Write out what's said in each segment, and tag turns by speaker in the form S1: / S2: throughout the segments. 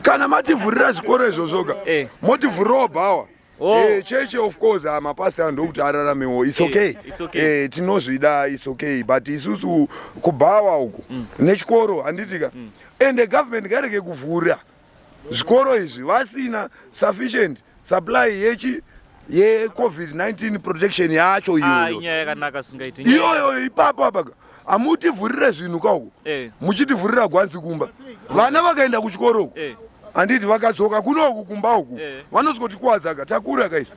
S1: kana mativhurira zvikoro izvozvoka motivhurirawo bhawa cheche of course mapastor ndokuti araramewo it's okay tinozvida it's okay but isusu kubhawa uku nechikoro handitika ende government ngareke kuvhura zvikoro izvi vasina sufficient supply ye-COVID-19 protection yacho iyoyo ipapo apaka amutivhurire zvinhu kauko muchitivhurira gwanzi kumba vana vakaenda kuchikoro uku handiti vakadzoka kunoku kumba uku vanozotikuwadzaka takura kaisi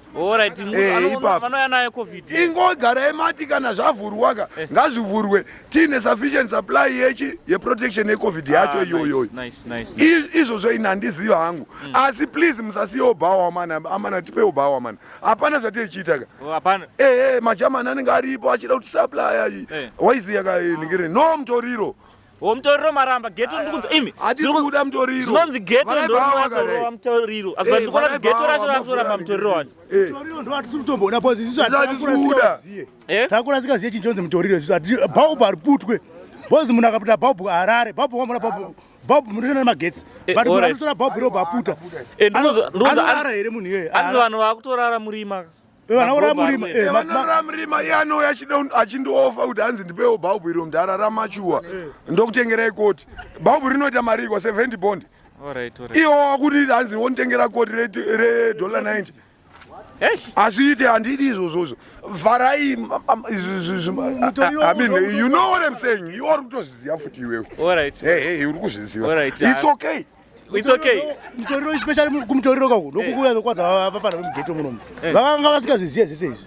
S1: ingogarai mati kana zvavhurwaka ngazvivhurwe tiine sufficient supply yeprotection yecovid yacho iyoyoyo izvozvo ina handiziva hangu asi please musasiyewo bhawa amana tipewo bhawa mana hapana zvatichiitaka majamani anenge aripo achida kuti supply waiziya kaningirini no mutoriro
S2: mutoriro maramba geto imi
S1: atikuda mutoriro
S2: zvinonzi geto ndomatorwa mutoriro asi ndikona kuti geto racho rakutoramba mutoriro wacho
S3: mutoriro ndo atisi kutomboona poziziso takura sikaziye chinjonzi mutoriro ziso bhaubhu ariputwe bozi munhu akaputa bhaubhu harare bhaubhu wamuna bhaubhu munoshanda nemagetsi but munhu anotora bhaubhu irobva aputa anorara here munhu iyoyo
S2: hanzi vanhu vakutorara murima
S1: vanorara murima iye anouya achindiofa kuti hanzi ndipewo bhaubhu iro mudhara ramachuwa ndokutengerai koti bhaubhu rinoita mariko 70 bond iwo wakuti hanzi wonditengera koti $90 azviite handidi izvozvozvo vharai you know what I'm saying iwe uri kutozviziva futi iwewe uri kuzviziva it's okay
S3: mutoriro especially kumutoriro kako ndokukuya kwadza vapana vemugeto munomu vakanga vasingaziziye zvese izvi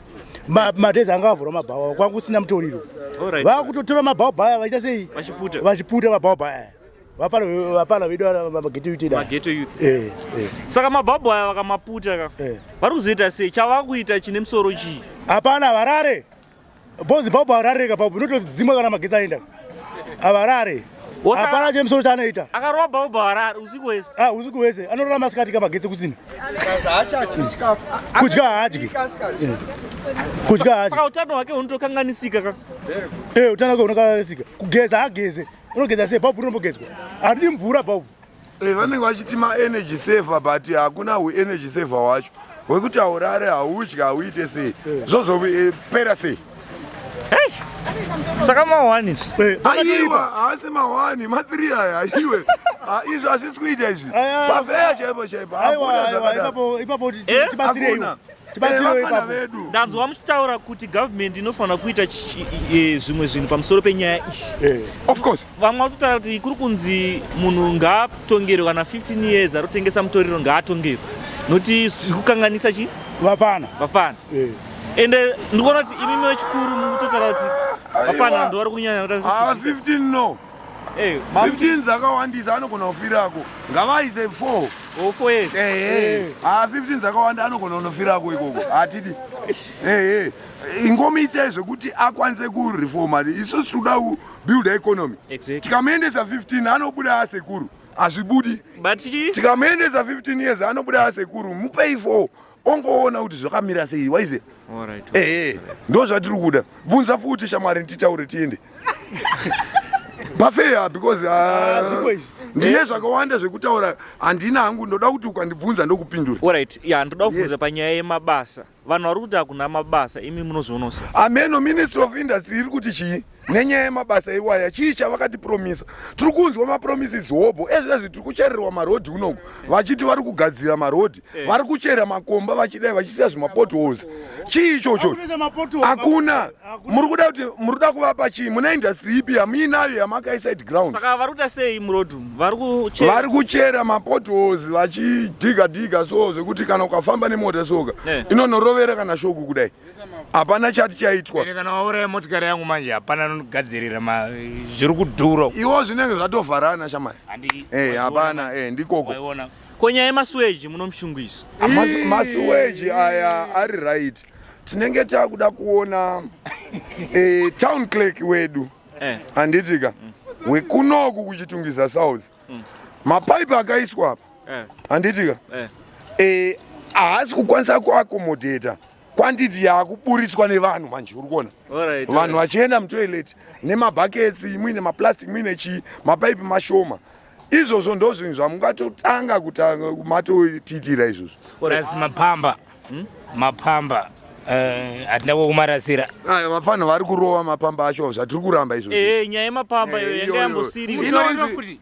S3: madhezi anga avhura mabhawa kwanga kusina mutoriro vakutotora mabhaubha aya vaita sei vachiputa mabhaubha aya vapana vedu mageto youth
S2: saka mabhaubha aya vakamaputa vari kuzoita sei chavakuita chine musoro chii
S3: hapana varare bhozi bhaubha harareka bhaubha inotodzimwa kana magetsi aenda avarare hapana chemusoro chaanoita
S2: akarova bhaubha harare usiku wese
S3: usiku wese anorora masikati kamagetsi kusina kudya haadyi
S2: saka utano hwake hunotokanganisika
S3: utano hwake hunokanganisika kugeza hageze unogeza sei bhaubhu rinombogezwa handidi mvura bhaubhu
S1: vanenge vachiti maenergy saver but hakuna uenergy saver wacho hwekuti haurare haudyi hauite sei zvozopera sei
S2: saka ma1
S1: aiwa haasi ma1 ma3 aya aiwe izvo hazvisi kuita izvi pafeya chaipo
S3: ipapo tibatsireiwo
S2: ndanzwa muchitaura kuti government inofanira kuita zvimwe zvinhu pamusoro penyaya iyi
S1: of course
S2: vamwe vatotaura kuti kuri kunzi munhu ngaatongerwe kana 15 years arotengesa mutoriro ngaatongerwe nokuti zviri kukanganisa chii
S3: vapana
S2: ende ndikuona kuti imimi wechikuru mutotaura kuti vapana ndo vari kunyanya
S1: 15 no 15 dzakawandisa anogona kufirako ngavaise 4
S2: years
S1: 15 dzakawanda anogona kunofirako ikoko hatidi ingomiitai zvekuti akwanise kureforma isusu toda kubuilda economy tikamuendesa 15 anobuda asekuru hazvibudi tikamuendesa 15 years anobuda asekuru mupei 4 ongoona kuti zvakamira sei waize ndo zvatiri kuda bvunza futi shamwari nditaure tiende bafeya because ndine zvakawanda zvekutaura handina hangu ndoda kuti ukandibvunza ndokupindura
S2: ndoda kubvunza panyaya yemabasa vanhu vari kuti hakuna mabasa imi munozvionosa
S1: ameno ministry of industry iri kuti chii nenyaya yemabasa iwaya chii chavakatipromisa tiri kunzwa mapromises hobo ezvezvi tiri kuchererwa marodhi kunoku vachiti vari kugadzira marodhi vari kuchera makomba vachidai vachisiya zvimapotholes chii ichocho hakuna muri kuda kuti muri kuda kuvapa chii muna industry ipi hamuinayo yamakaiside ground
S2: saka vari kuita sei murodhi
S1: vari kuchera mapotholes vachidhiga so zvekuti kana ukafamba nemota soka inonorovera kana shoku kudai hapana chati chaitwa
S4: kana wauraya motikari yangu manje hapana nogadzirira zviri kudhura
S1: iwo zvinenge zvatovharana shamai hapana ndikoko
S2: konyaya yemasuweji munomushungwisa
S1: masuweji aya ari right tinenge takuda kuona town clerk wedu handitika wekunoku kuchitungisa south mapaipi akaiswa apa handitika haasi kukwanisa kuakomodheta kwantiti yakuburiswa nevanhu manje uri kuona vanhu vachienda mutoilet nemabhaketsi muine maplastic muine chii mapaipi mashoma izvozvo ndo zvinhu zvamungatotanga kutanga matotitira izvozvo.
S4: Rasi mapamba hatina kumarasira.
S1: Vafana vari kurova mapamba acho zvatiri kuramba izvozvo.
S2: Nyaya yemapamba iyo yanga yambosiri.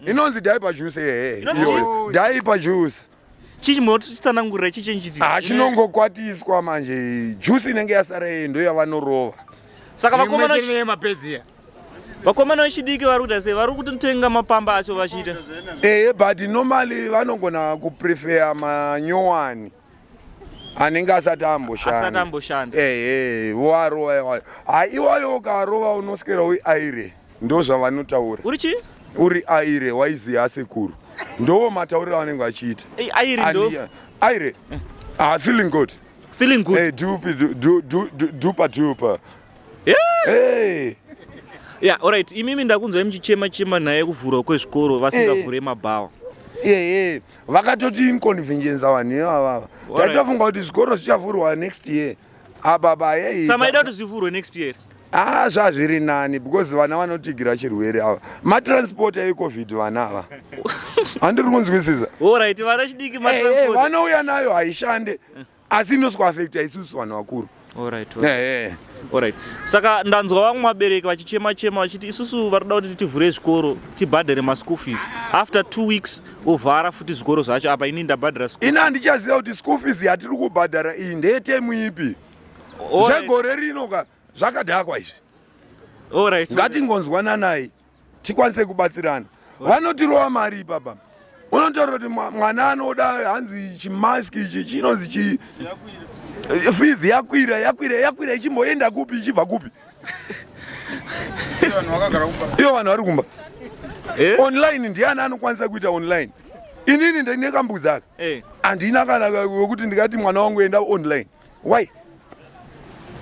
S1: Inonzi diaper juice diaper juice.
S2: Chichi munotitsanangurira chichenjiti.
S1: Chinongokwatiswa manje juice inenge yasara ndo yavanorova.
S2: Saka vakomana vechidiki vari kuita sei vari kutotenga mapamba acho vachiita.
S1: But normally vanogona kuprefer manyowani anenge asati amboshanda. Warova iwayo ukarova unoswera uaire ndo zvavanotaura. Uri aire waiziya sekuru ndo matauriro vanenge vachiita. Aire feeling good. Duper.
S2: Yeah, alright. Imimi ndakunzwa muchichema naye kuvhurwa kwezvikoro vasingavhure mabhawa.
S1: Vakatoti inconvenience vanhu ivava. Tatofunga kuti zvikoro zvichavhurwa next year. Ababa
S2: samaida kuti zvivhurwe next year.
S1: Zvazviri nani because vana vanotigira chirwere ava. Matransport eCovid vana ava. Handiri kunzwisisa.
S2: Alright, vana chidiki matransport.
S1: Vanouya nayo haishande. Asi inoswa affect isusu vanhu vakuru.
S2: Alright. Saka ndanzwa vamwe vabereki vachichema vachiti isusu varikuda kuti tivhure zvikoro tibhadhare maschool fees. After 2 weeks ovhara futi zvikoro zvacho apa ini ndabhadhara school.
S1: Ina handichaziva kuti school fees yatiri kubhadhara iyi ndeyetemu ipi. Zvegore rino ka zvakadhakwa izvi.
S2: Alright.
S1: Ngatingonzwananai tikwanise kubatsirana. Vanotirova mari ipapa. Unotaura kuti mwana anoda hanzi chimaski ichi chinonzi fees yakwira ichimboenda kupi ichibva kupi. Iyo vanhu vari kumba. Online ndiani anokwanisa kuita online. Inini ndine kambudzi aka. Handina kana wekuti ndikati mwana wangu enda online. Why?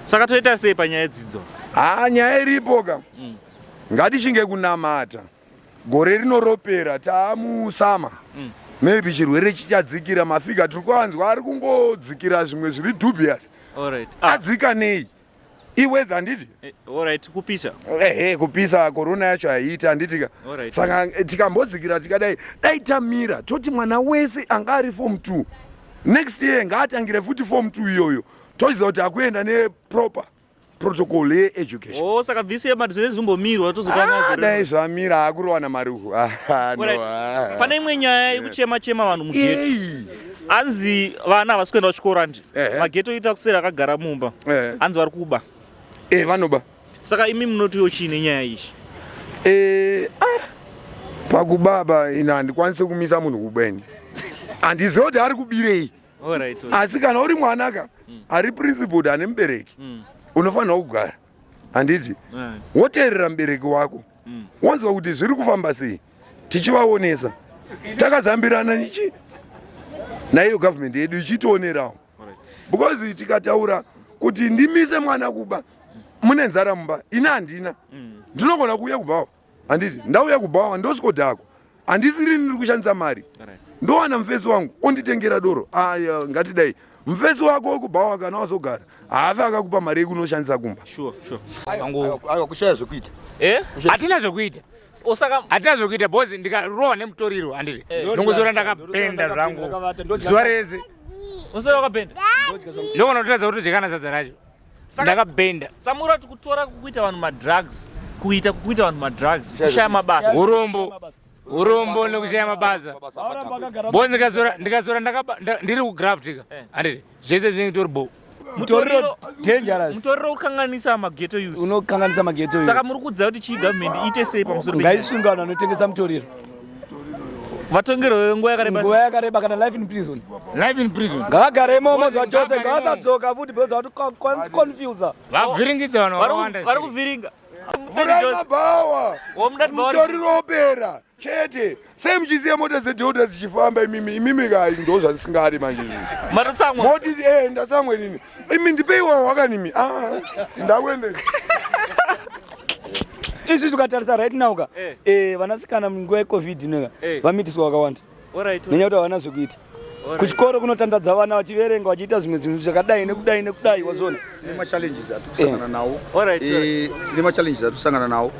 S2: Saka toita sei panyaya dzidzo?
S1: Nyaya iripo ka. Ngatichinge kunamata. Gore rinoropera taamusama. Maybe chirwere chichadzikira mafika tiri kuanzwa ari kungodzikira zvimwe zviri dubious. Adzika nei? Iweather handiti?
S2: Alright, kupisa.
S1: Kupisa corona yacho haiita handiti ka. Saka tikambodzikira tikadai dai tamira toti mwana wese anga ari form 2. Next year ngaatangire futi form 2 iyoyo. Toziva kuti akuenda neproper protocol education.
S2: Saka this year madzi zimbomirwa tozokanga.
S1: Dai zvamira hakurowana mari uku.
S2: Pane imwe nyaya yekuchema vanhu mugeto. Anzi vana vasikuenda kuchikoro andi. Mageto ita kusera akagara mumba. Anzi vari kuba.
S1: Vanoba.
S2: Saka imi munotiwo chini nyaya ichi?
S1: Pakubaba ina handikwanise kumisa munhu kubeni. Handiziva kuti ari kubirei. Asi kana uri mwanaka ari principled ane mubereki. Unofanira kugara handiti woteerera mubereki wako wanzwa kuti zviri kufamba sei tichivaonesa takazambirana nichi naiyo government yedu ichitoonerawo because tikataura kuti ndimise mwana kuba mune nzara mumba ina handina ndinogona kuuya kubhawa handiti ndauya kubhawa ndoskodhako handisiri ndiri kushandisa mari ndowana mufesi wangu onditengera doro ngatidai mufesi wako wekubhawa kana wazogara haafi akakupa mari yekunoshandisa kumba.
S5: Kushaya zvekuita.
S4: Hatina zvekuita. Hatina zvekuita bozi ndikarowa nemutoriro handiti. Ndongozora ndakapenda zvangu. Zuva rese.
S2: Usoro wakapenda?
S4: Ndogona kutaridza kuti jekana sadza racho. Ndakapenda.
S2: Samura kutora kuita vanhu madrugs. Kuita vanhu madrugs. Kushaya mabasa.
S4: Urombo nekushaya mabasa. Bozi ndikazora ndiri kugraftika handiti. Zvese zvinenge tori bo.
S3: Mutoriro dangerous.
S2: Mutoriro ukanganisa mageto youth.
S3: Unokanganisa mageto youth.
S2: Saka muri kudza kuti chi government ite sei pamusoro pe.
S3: Ngaisungana anotengesa mutoriro.
S2: Vatongero nguva yakareba.
S3: Nguva yakareba kana life in prison.
S4: Life in prison.
S3: Ngagare imomo zvachose ngasadzoka futi beza kuti confuse.
S4: Vavhiringidza vanhu vakawanda.
S2: Vari kuvhiringa.
S1: Muramabawa. Mutoriro opera. Chete. Sei muchiziya mota dzedhodha dzichifamba imimi kai ndo zvasingari manje izvi.
S2: Maratsamwa.
S1: Moti ndatsamwe nini. Imi ndipeiwa wakanimi. Ndakwende.
S3: Isi tukatarisa right now ka. Vanasikana munguva yeCovid neka. Vamitiswa vakawanda.
S2: Alright.
S3: Nenyaya kuti havana zvekuita. Kuchikoro kunotandadza vana vachiverenga vachiita zvimwe zvinhu zvakadai nekudai wazona.
S5: Tine machallenges atusangana nawo.
S1: Tine machallenges atusangana nawo.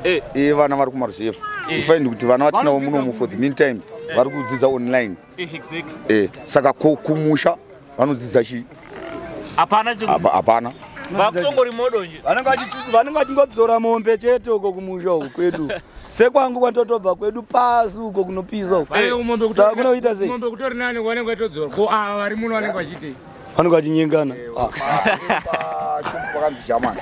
S1: Vana vari kumaruzevha. Ifaini kuti vana vatinawo munomu for the meantime
S5: vari kudzidza online.
S2: Exactly.
S5: Saka kumusha vanodzidza chi?
S2: Hapana. Vakutongori modo nje.
S6: Vanenge vachingobzora mombe chete uko kumusha uko kwedu. Sekwangu kwatotobva kwedu pasi uko kunopisa uko. Saka kunoita sei?
S4: Mombe kutori nani wanenge vatodzora. Ko ava vari muno vanenge vachitei.
S6: Vanenge vachinyengana.
S5: Vakanzi German.